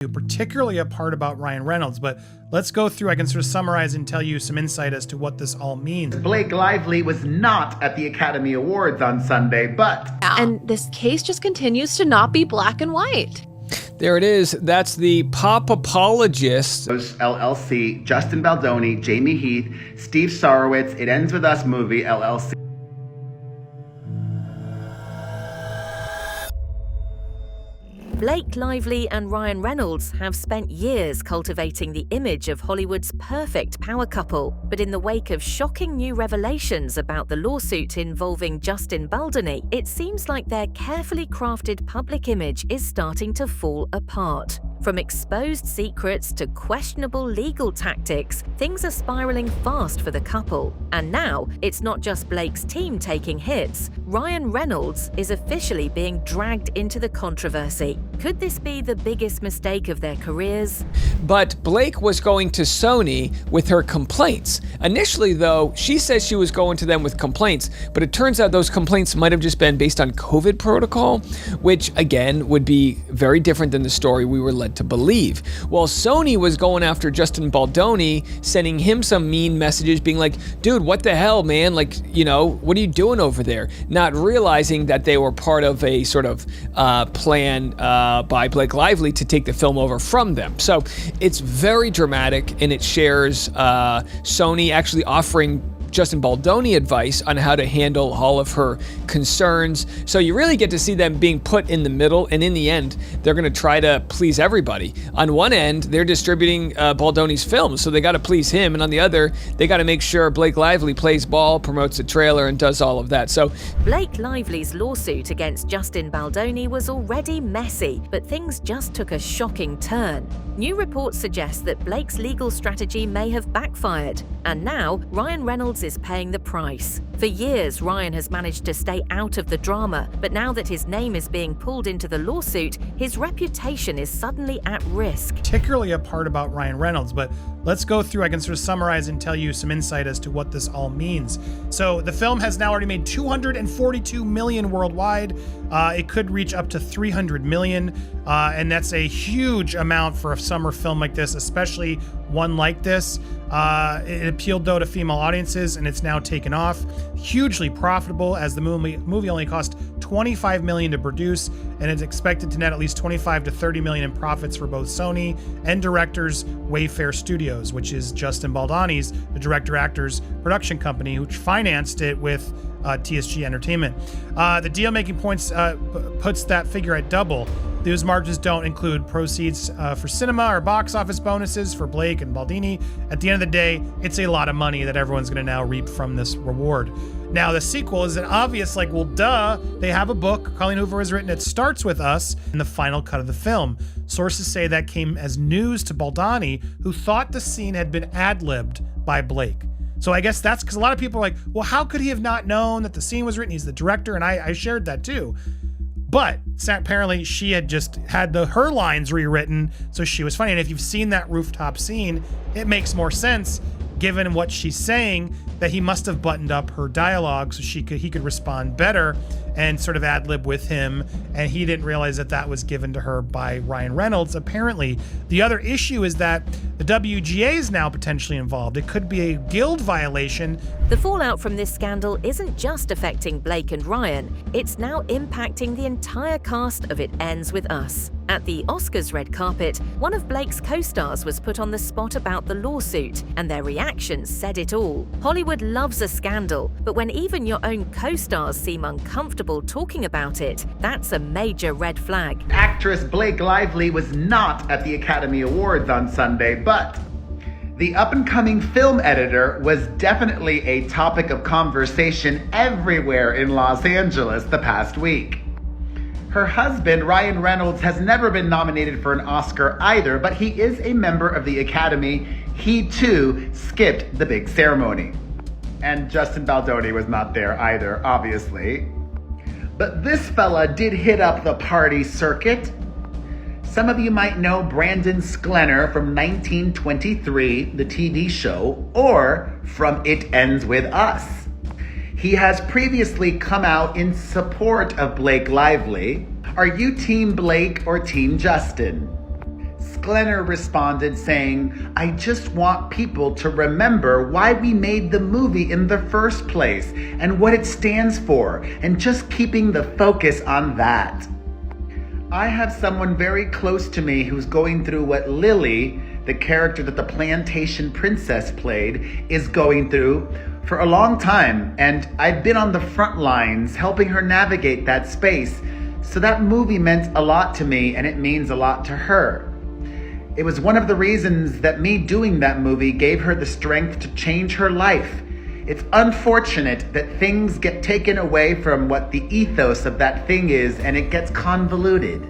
particularly a part about Ryan Reynolds, but let's go through. I can sort of summarize and tell you some insight as to what this all means. Blake Lively was not at the Academy Awards on Sunday, but... And this case just continues to not be black and white. There it is. That's the pop apologist. LLC, Justin Baldoni, Jamie Heath, Steve Sarowitz, It Ends With Us movie, LLC. Blake Lively and Ryan Reynolds have spent years cultivating the image of Hollywood's perfect power couple, but in the wake of shocking new revelations about the lawsuit involving Justin Baldoni, it seems like their carefully crafted public image is starting to fall apart. From exposed secrets to questionable legal tactics, things are spiraling fast for the couple. And now, it's not just Blake's team taking hits. Ryan Reynolds is officially being dragged into the controversy. Could this be the biggest mistake of their careers? But Blake was going to Sony with her complaints. Initially, though, she says she was going to them with complaints, but it turns out those complaints might have just been based on COVID protocol, which, again, would be very different than the story we were led to believe. While Sony was going after Justin Baldoni, sending him some mean messages, being like, dude, what the hell, man? Like, you know, what are you doing over there? Not realizing that they were part of a sort of plan by Blake Lively to take the film over from them. So it's very dramatic, and it shares Sony actually offering Justin Baldoni advice on how to handle all of her concerns. So you really get to see them being put in the middle, and in the end, they're going to try to please everybody. On one end, they're distributing Baldoni's films, so they got to please him, and on the other, they got to make sure Blake Lively plays ball, promotes the trailer, and does all of that. So Blake Lively's lawsuit against Justin Baldoni was already messy, but things just took a shocking turn. New reports suggest that Blake's legal strategy may have backfired, and now Ryan Reynolds is paying the price. For years, Ryan has managed to stay out of the drama, but now that his name is being pulled into the lawsuit, his reputation is suddenly at risk. Particularly a part about Ryan Reynolds, but let's go through. I can sort of summarize and tell you some insight as to what this all means. So the film has now already made $242 million worldwide. It could reach up to $300 million, and that's a huge amount for a summer film like this, especially one like this. It appealed, though, to female audiences, and it's now taken off. Hugely profitable, as the movie only cost $25 million to produce, and it's expected to net at least $25 to $30 million in profits for both Sony and directors Wayfair Studios, which is Justin Baldoni's, the director-actor's production company, which financed it with TSG Entertainment. The deal-making points puts that figure at double. Those margins don't include proceeds for cinema or box office bonuses for Blake and Baldoni. At the end of the day, it's a lot of money that everyone's going to now reap from this reward. Now, the sequel is an obvious, like, well, duh, they have a book Colleen Hoover has written. It starts with us in the final cut of the film. Sources say that came as news to Baldoni, who thought the scene had been ad-libbed by Blake. So I guess that's because a lot of people are like, well, how could he have not known that the scene was written? He's the director, and I shared that too. But apparently she had just had her lines rewritten, so she was funny. And if you've seen that rooftop scene, it makes more sense given what she's saying, that he must have buttoned up her dialogue so he could respond better and sort of ad-lib with him, and he didn't realize that was given to her by Ryan Reynolds, apparently. The other issue is that the WGA is now potentially involved. It could be a guild violation. The fallout from this scandal isn't just affecting Blake and Ryan, it's now impacting the entire cast of It Ends With Us. At the Oscars red carpet, one of Blake's co-stars was put on the spot about the lawsuit, and their reactions said it all. Hollywood loves a scandal, but when even your own co-stars seem uncomfortable talking about it, that's a major red flag. Actress Blake Lively was not at the Academy Awards on Sunday, but the up-and-coming film editor was definitely a topic of conversation everywhere in Los Angeles the past week. Her husband, Ryan Reynolds, has never been nominated for an Oscar either, but he is a member of the Academy. He, too, skipped the big ceremony. And Justin Baldoni was not there either, obviously. But this fella did hit up the party circuit. Some of you might know Brandon Sklenner from 1923, the TV show, or from It Ends With Us. He has previously come out in support of Blake Lively. Are you Team Blake or Team Justin? Glenner responded saying, "I just want people to remember why we made the movie in the first place and what it stands for, and just keeping the focus on that." I have someone very close to me who's going through what Lily, the character that the plantation princess played, is going through for a long time, and I've been on the front lines helping her navigate that space. So that movie meant a lot to me, and it means a lot to her. It was one of the reasons that me doing that movie gave her the strength to change her life. It's unfortunate that things get taken away from what the ethos of that thing is, and it gets convoluted.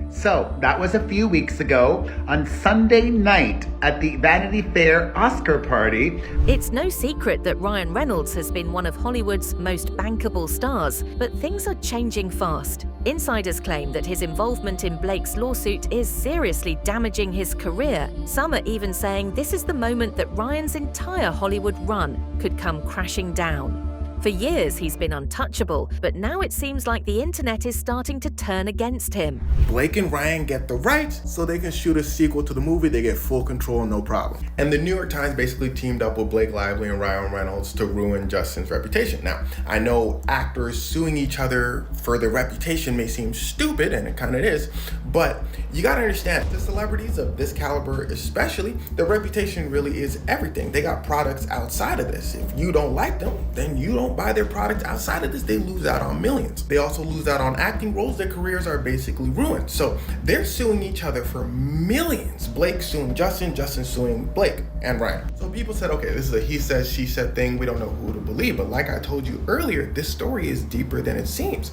So, that was a few weeks ago on Sunday night at the Vanity Fair Oscar party. It's no secret that Ryan Reynolds has been one of Hollywood's most bankable stars, but things are changing fast. Insiders claim that his involvement in Blake's lawsuit is seriously damaging his career. Some are even saying this is the moment that Ryan's entire Hollywood run could come crashing down. For years, he's been untouchable, but now it seems like the internet is starting to turn against him. Blake and Ryan get the rights so they can shoot a sequel to the movie. They get full control, no problem. And the New York Times basically teamed up with Blake Lively and Ryan Reynolds to ruin Justin's reputation. Now, I know actors suing each other for their reputation may seem stupid, and it kind of is, but you gotta understand, the celebrities of this caliber especially, their reputation really is everything. They got products outside of this. If you don't like them, then you don't buy their products outside of this. They lose out on millions. They also lose out on acting roles. Their careers are basically ruined. So they're suing each other for millions. Blake suing Justin, Justin suing Blake and Ryan. So people said, okay, this is a he said, she said thing. We don't know who to believe. But like I told you earlier, this story is deeper than it seems.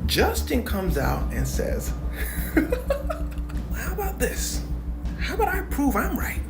Justin comes out and says, how about this? How about I prove I'm right?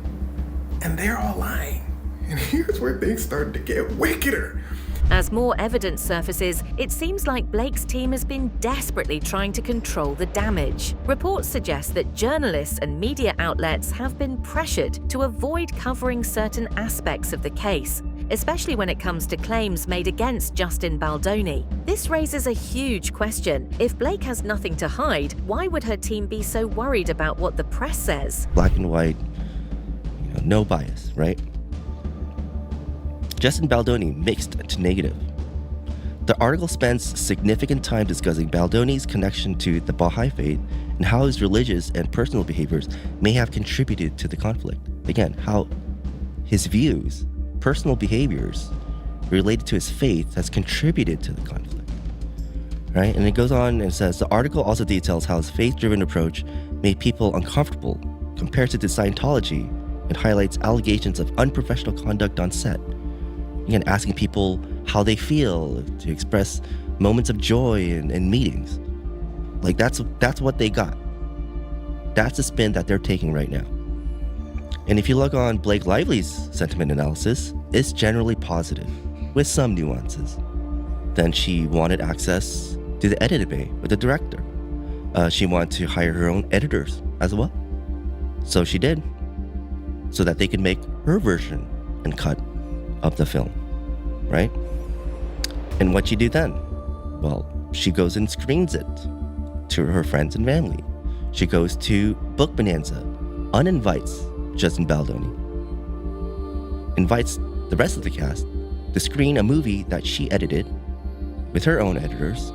And they're all lying. And here's where things start to get wickeder. As more evidence surfaces, it seems like Blake's team has been desperately trying to control the damage. Reports suggest that journalists and media outlets have been pressured to avoid covering certain aspects of the case, especially when it comes to claims made against Justin Baldoni. This raises a huge question. If Blake has nothing to hide, why would her team be so worried about what the press says? Black and white, no bias, right? Justin Baldoni mixed to negative. The article spends significant time discussing Baldoni's connection to the Baha'i faith and how his religious and personal behaviors may have contributed to the conflict. Again, how his views, personal behaviors related to his faith has contributed to the conflict, right? And it goes on and says, the article also details how his faith-driven approach made people uncomfortable compared to Scientology and highlights allegations of unprofessional conduct on set. Again, asking people how they feel to express moments of joy in meetings. Like that's what they got. That's the spin that they're taking right now. And if you look on Blake Lively's sentiment analysis, it's generally positive, with some nuances. Then she wanted access to the edit bay with the director. She wanted to hire her own editors as well. So she did, so that they could make her version and cut of the film, right? And what'd she do then? Well, she goes and screens it to her friends and family. She goes to Book Bonanza, uninvites Justin Baldoni, invites the rest of the cast to screen a movie that she edited with her own editors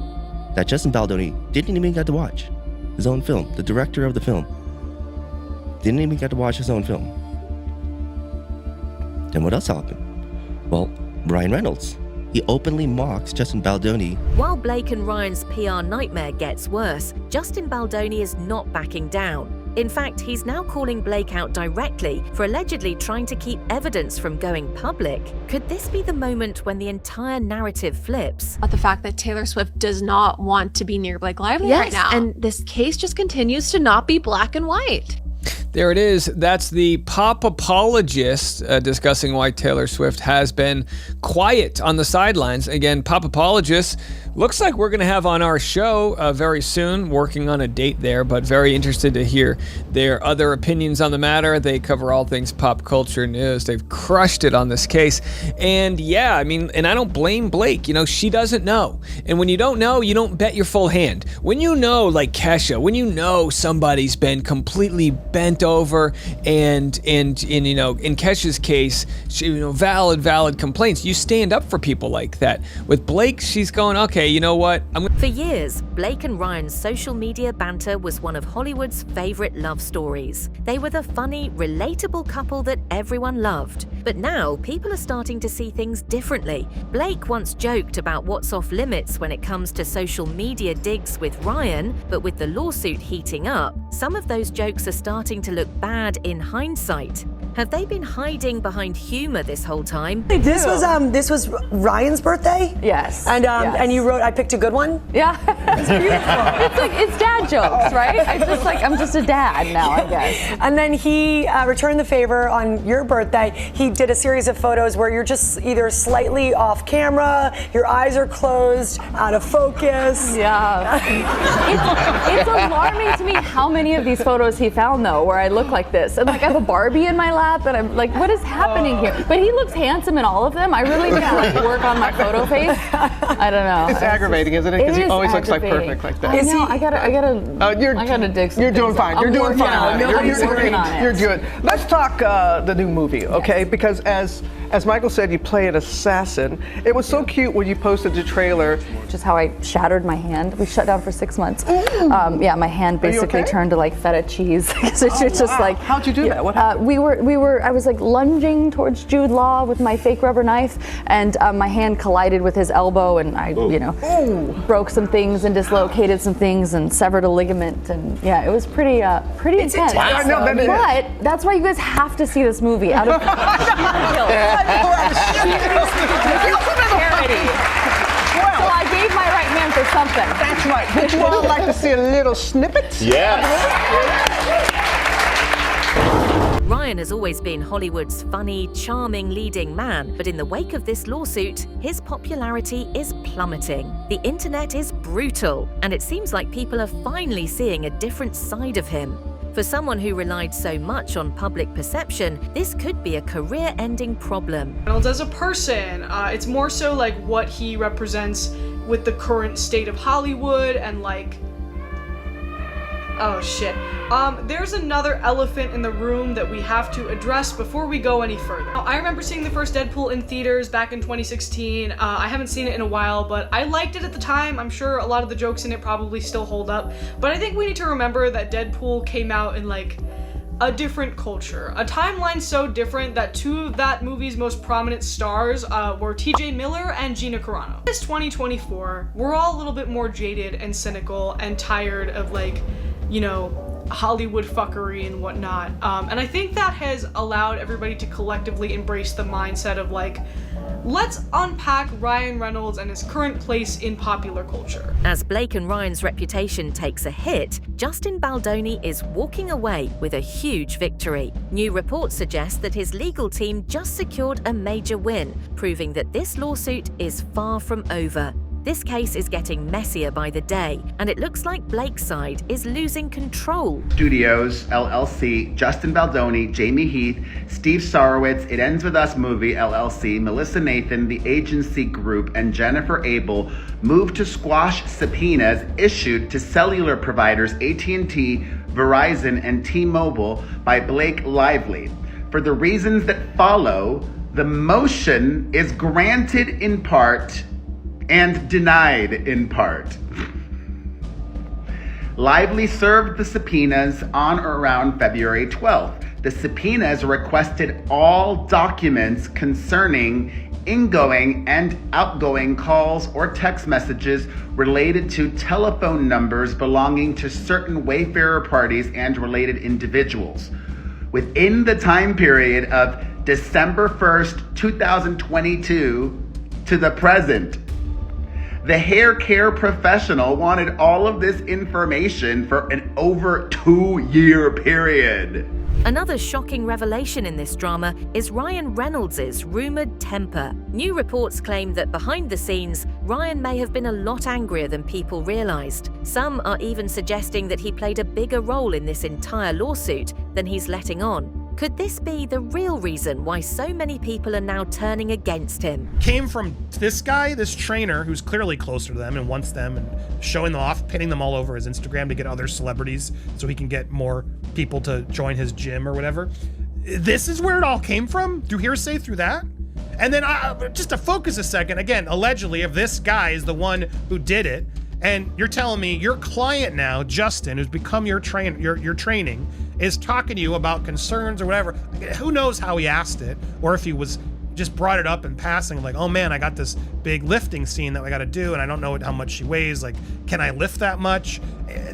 that Justin Baldoni didn't even get to watch. His own film, the director of the film, didn't even get to watch his own film. Then what else happened? Well, Ryan Reynolds, he openly mocks Justin Baldoni. While Blake and Ryan's PR nightmare gets worse, Justin Baldoni is not backing down. In fact, he's now calling Blake out directly for allegedly trying to keep evidence from going public. Could this be the moment when the entire narrative flips? But the fact that Taylor Swift does not want to be near Blake Lively right now. And this case just continues to not be black and white. There it is. That's the pop apologist discussing why Taylor Swift has been quiet on the sidelines. Again, pop apologists Looks like we're going to have on our show very soon, working on a date there, but very interested to hear their other opinions on the matter. They cover all things pop culture news. They've crushed it on this case. And yeah, I mean, and I don't blame Blake. You know, she doesn't know. And when you don't know, you don't bet your full hand. When you know, like Kesha, when you know somebody's been completely bent over and you know, in Kesha's case, she, you know, valid complaints, you stand up for people like that. With Blake, she's going, okay, you know what? For years, Blake and Ryan's social media banter was one of Hollywood's favorite love stories. They were the funny, relatable couple that everyone loved. But now, people are starting to see things differently. Blake once joked about what's off limits when it comes to social media digs with Ryan, but with the lawsuit heating up, some of those jokes are starting to look bad in hindsight. Have they been hiding behind humor this whole time? This was Ryan's birthday? Yes. And yes. And you wrote, I picked a good one? Yeah. It's beautiful. It's dad jokes, right? I'm just a dad now, I guess. And then he returned the favor on your birthday. He did a series of photos where you're just either slightly off camera, your eyes are closed, out of focus. Yeah. It's alarming to me how many of these photos he found, though, where I look like this. And like I have a Barbie in my lap, and I'm like, what is happening here? But he looks handsome in all of them. I really need to like work on my photo face. I don't know. It's aggravating, isn't it? Because he always looks like perfect like that. I gotta dig some You're doing fine. You're doing fine. You're good. Let's talk the new movie, okay? Yes. Because as Michael said, you play an assassin. It was so cute when you posted the trailer. Just how I shattered my hand. We shut down for 6 months. Yeah, my hand basically turned to like feta cheese. It's just like. How'd you do that? What happened? I was like lunging towards Jude Law with my fake rubber knife, and my hand collided with his elbow, and I, broke some things and dislocated some things and severed a ligament, and yeah, it was pretty intense. I know that but that's why you guys have to see this movie out of charity. So I gave my right hand for something. That's right. Would you all like to see a little snippet? Yes. Ryan has always been Hollywood's funny, charming leading man, but in the wake of this lawsuit, his popularity is plummeting. The internet is brutal, and it seems like people are finally seeing a different side of him. For someone who relied so much on public perception, this could be a career-ending problem. Reynolds as a person, it's more so like what he represents with the current state of Hollywood and like, oh shit. There's another elephant in the room that we have to address before we go any further. Now, I remember seeing the first Deadpool in theaters back in 2016. I haven't seen it in a while, but I liked it at the time. I'm sure a lot of the jokes in it probably still hold up, but I think we need to remember that Deadpool came out in like a different culture, a timeline so different that two of that movie's most prominent stars were TJ Miller and Gina Carano. It's 2024, we're all a little bit more jaded and cynical and tired of like, Hollywood fuckery and whatnot. And I think that has allowed everybody to collectively embrace the mindset of like, let's unpack Ryan Reynolds and his current place in popular culture. As Blake and Ryan's reputation takes a hit, Justin Baldoni is walking away with a huge victory. New reports suggest that his legal team just secured a major win, proving that this lawsuit is far from over. This case is getting messier by the day, and it looks like Blake's side is losing control. Studios, LLC, Justin Baldoni, Jamie Heath, Steve Sarowitz, It Ends With Us Movie, LLC, Melissa Nathan, The Agency Group, and Jennifer Abel moved to squash subpoenas issued to cellular providers AT&T, Verizon, and T-Mobile by Blake Lively. For the reasons that follow, the motion is granted in part and denied in part. Lively served the subpoenas on or around February 12th. The subpoenas requested all documents concerning ingoing and outgoing calls or text messages related to telephone numbers belonging to certain Wayfarer parties and related individuals. Within the time period of December 1st, 2022 to the present, the hair care professional wanted all of this information for an over 2-year period. Another shocking revelation in this drama is Ryan Reynolds' rumored temper. New reports claim that behind the scenes, Ryan may have been a lot angrier than people realized. Some are even suggesting that he played a bigger role in this entire lawsuit than he's letting on. Could this be the real reason why so many people are now turning against him? Came from this guy, this trainer, who's clearly closer to them and wants them and showing them off, pinning them all over his Instagram to get other celebrities so he can get more people to join his gym or whatever. This is where it all came from? Through hearsay, through that? And then just to focus a second, again, allegedly, if this guy is the one who did it, and you're telling me your client now, Justin, who's become your training, is talking to you about concerns or whatever. Who knows how he asked it, or if he was just brought it up in passing, like, oh man, I got this big lifting scene that I got to do, and I don't know how much she weighs. Like, can I lift that much?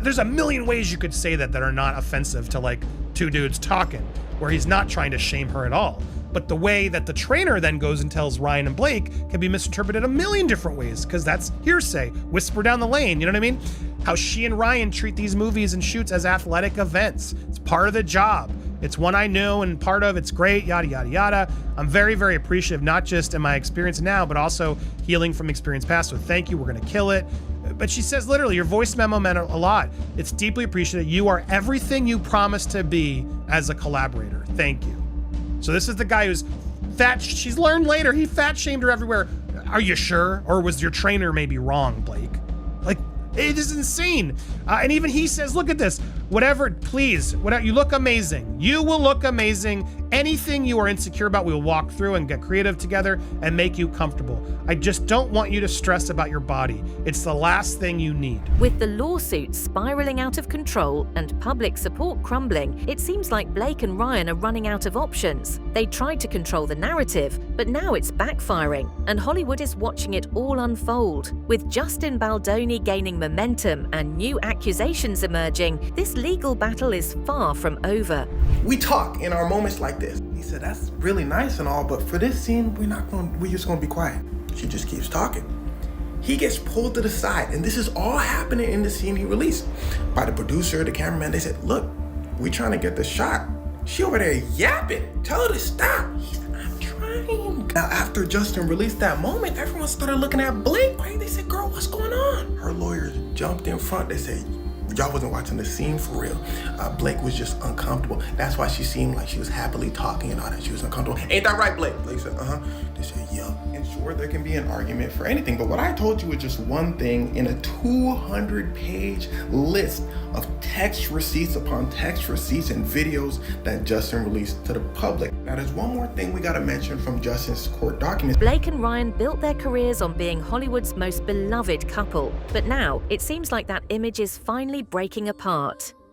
There's a million ways you could say that are not offensive to like two dudes talking, where he's not trying to shame her at all. But the way that the trainer then goes and tells Ryan and Blake can be misinterpreted a million different ways, because that's hearsay, whisper down the lane, you know what I mean? How she and Ryan treat these movies and shoots as athletic events. It's part of the job. It's one I knew and part of, it's great, yada, yada, yada. I'm very, very appreciative, not just in my experience now, but also healing from experience past. So thank you, we're gonna kill it. But she says literally, your voice memo meant a lot. It's deeply appreciated. You are everything you promised to be as a collaborator. Thank you. So this is the guy who's fat. She's learned later he fat shamed her everywhere. Are you sure? Or was your trainer maybe wrong, Blake? Like, it is insane. And even he says, look at this. Whatever, please, whatever, you look amazing. You will look amazing. Anything you are insecure about, we will walk through and get creative together and make you comfortable. I just don't want you to stress about your body. It's the last thing you need. With the lawsuit spiraling out of control and public support crumbling, it seems like Blake and Ryan are running out of options. They tried to control the narrative, but now it's backfiring, and Hollywood is watching it all unfold. With Justin Baldoni gaining momentum and new accusations emerging, this legal battle is far from over. We talk in our moments like this. He said, that's really nice and all, but for this scene, we're just gonna be quiet. She just keeps talking. He gets pulled to the side, and this is all happening in the scene he released. By the producer, the cameraman, they said, look, we trying to get the shot. She over there yapping, tell her to stop. He said, I'm trying. Now, after Justin released that moment, everyone started looking at Blake, right? They said, girl, what's going on? Her lawyers jumped in front. They said, y'all wasn't watching the scene for real. Blake was just uncomfortable. That's why she seemed like she was happily talking and all that. She was uncomfortable. Ain't that right, Blake? Blake said, uh-huh. They said, yeah. And sure, there can be an argument for anything, but what I told you was just one thing in a 200-page list of text receipts upon text receipts and videos that Justin released to the public. Now, there's one more thing we gotta mention from Justin's court documents. Blake and Ryan built their careers on being Hollywood's most beloved couple, but now it seems like that image is finally breaking apart.